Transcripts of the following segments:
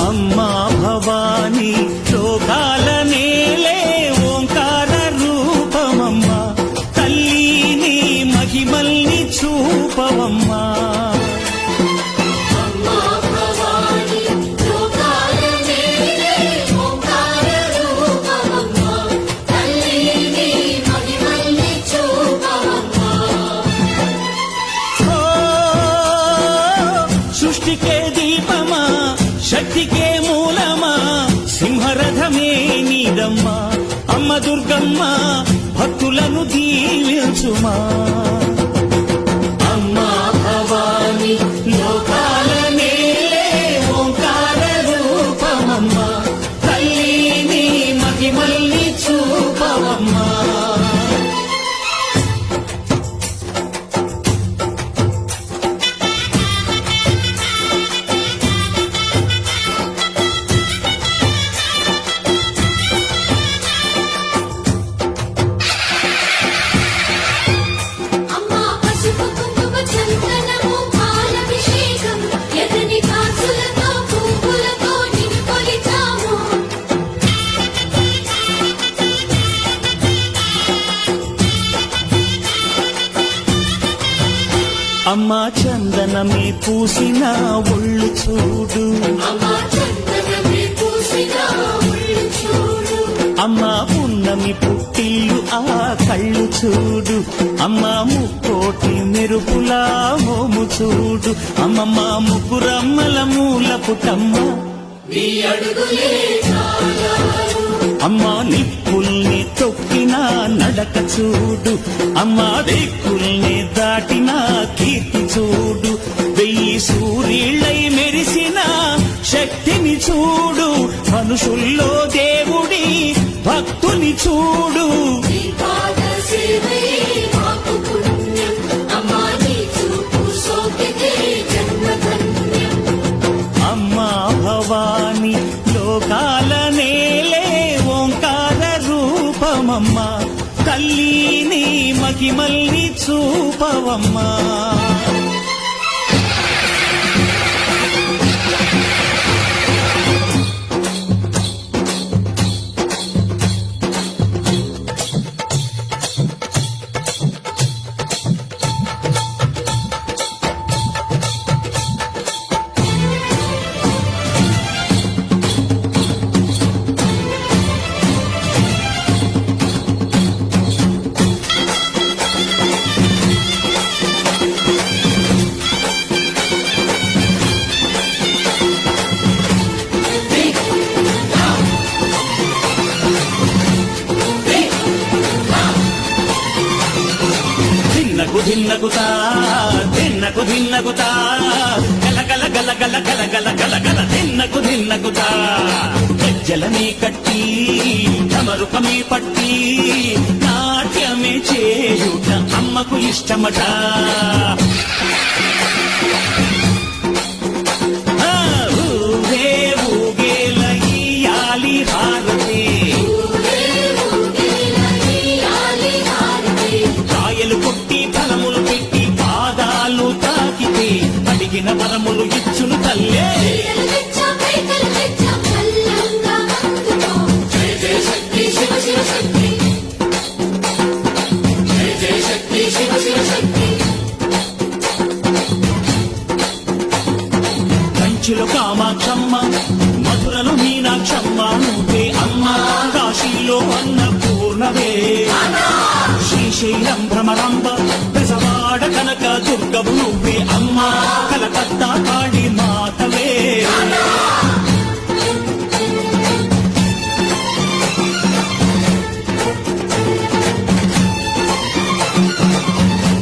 అమ్మా భవాని లోకాల నేలే ఓంకార రూపమమ్మా తల్లిని మహిమల్ని చూపవమ్మా సృష్టికే దీపమా శక్తికే మూలమా సింహరథమే నీదమ్మా అమ్మ దుర్గమ్మ భక్తులను దీవించుమా అమ్మా భవాని లోకాల నేలే ఓంకార రూపమమ్మా తల్లిని మహిమల్ని చూపవమ్మా అమ్మా చందనమే పూసిన ఒళ్ళు చూడు అమ్మా పున్నమి పుట్టిల్లు ఆ కళ్ళు చూడు అమ్మా ముక్కోటి మెరుపులా మోము చూడు అమ్మమ్మ ముగ్గురమ్మల మూల పుటమ్మ అమ్మా నిప్పుల్ని తొక్కిన నడక చూడు అమ్మా దిక్కుల్ని దాటిన కీర్తి చూడు వెయ్యి సూర్యుళ్ళై మెరిసిన శక్తిని చూడు మనుషుల్లో దేవుడి భక్తుని చూడు అమ్మా భవాని లోకాల నేలే ఓంకార రూపమమ్మా తల్లిని మహిమల్ని చూపవమ్మా ధిన్నగుతా ధిన్నకు ధిన్నగుతా గల గల గల గల గల గల గల గల ధిన్నగుతా గజ్జలనే కట్టి తమరుకమే పట్టి నాట్యమే చేయుట అమ్మకు ఇష్టమట ఊరే ఊగేల ఇయ్యాలి హారతి కాయలు కొట్టి ఫలములు పెట్టి పాదాలు తాకితే అడిగిన వరములు ఇచ్చును తల్లే కంచిలో కామాక్షమ్మ మధురలో మీనాక్షమ్మ నువ్వే అమ్మ కాశీలో అన్నపూర్ణవే శ్రీశైలం భ్రమరాంబ పెసవాడ కనక దుర్గవు నువ్వే అమ్మ కలకత్తా కాళీ మాతవే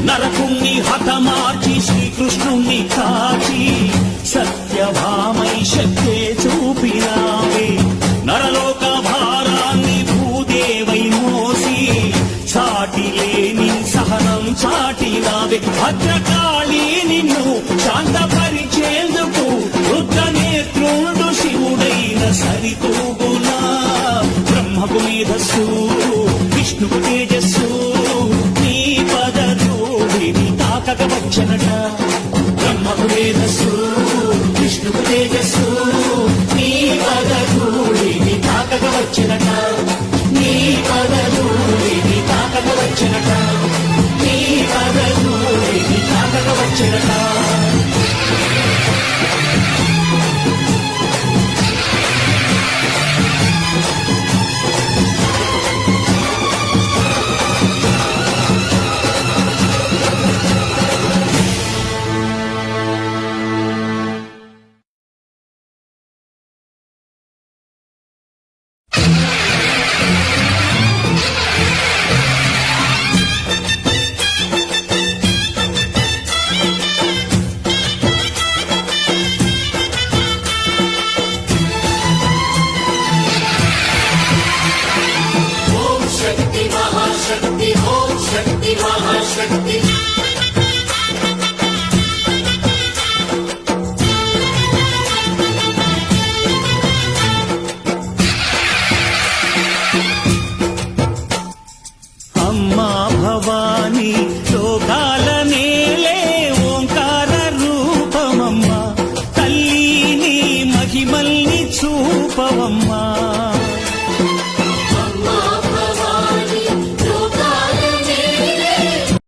నరకుణ్ణి హతమార్చి శ్రీకృష్ణుణ్ణి కాచి సత్యభామై శక్తే చూపినావే నరలోక భారాన్ని భూదేవై మోసి చాటి లేని సహనం చాటినావే భద్రకాళి నిన్ను శాంతపరిచేందుకు రుద్రనేత్రుడు శివుడైన సరితూగునా బ్రహ్మకు మేధస్సు విష్ణుకు తేజస్సు నీ పదధూళిని తాకక వచ్చనట బ్రహ్మకు మేధస్సు విష్ణుకు తేజస్సు నీ పదధూళిని తాకక వచ్చనట నీ పదధూళిని తాకక వచ్చనట నీ పదధూళిని తాకక వచ్చనట शक्ति महाशक्ति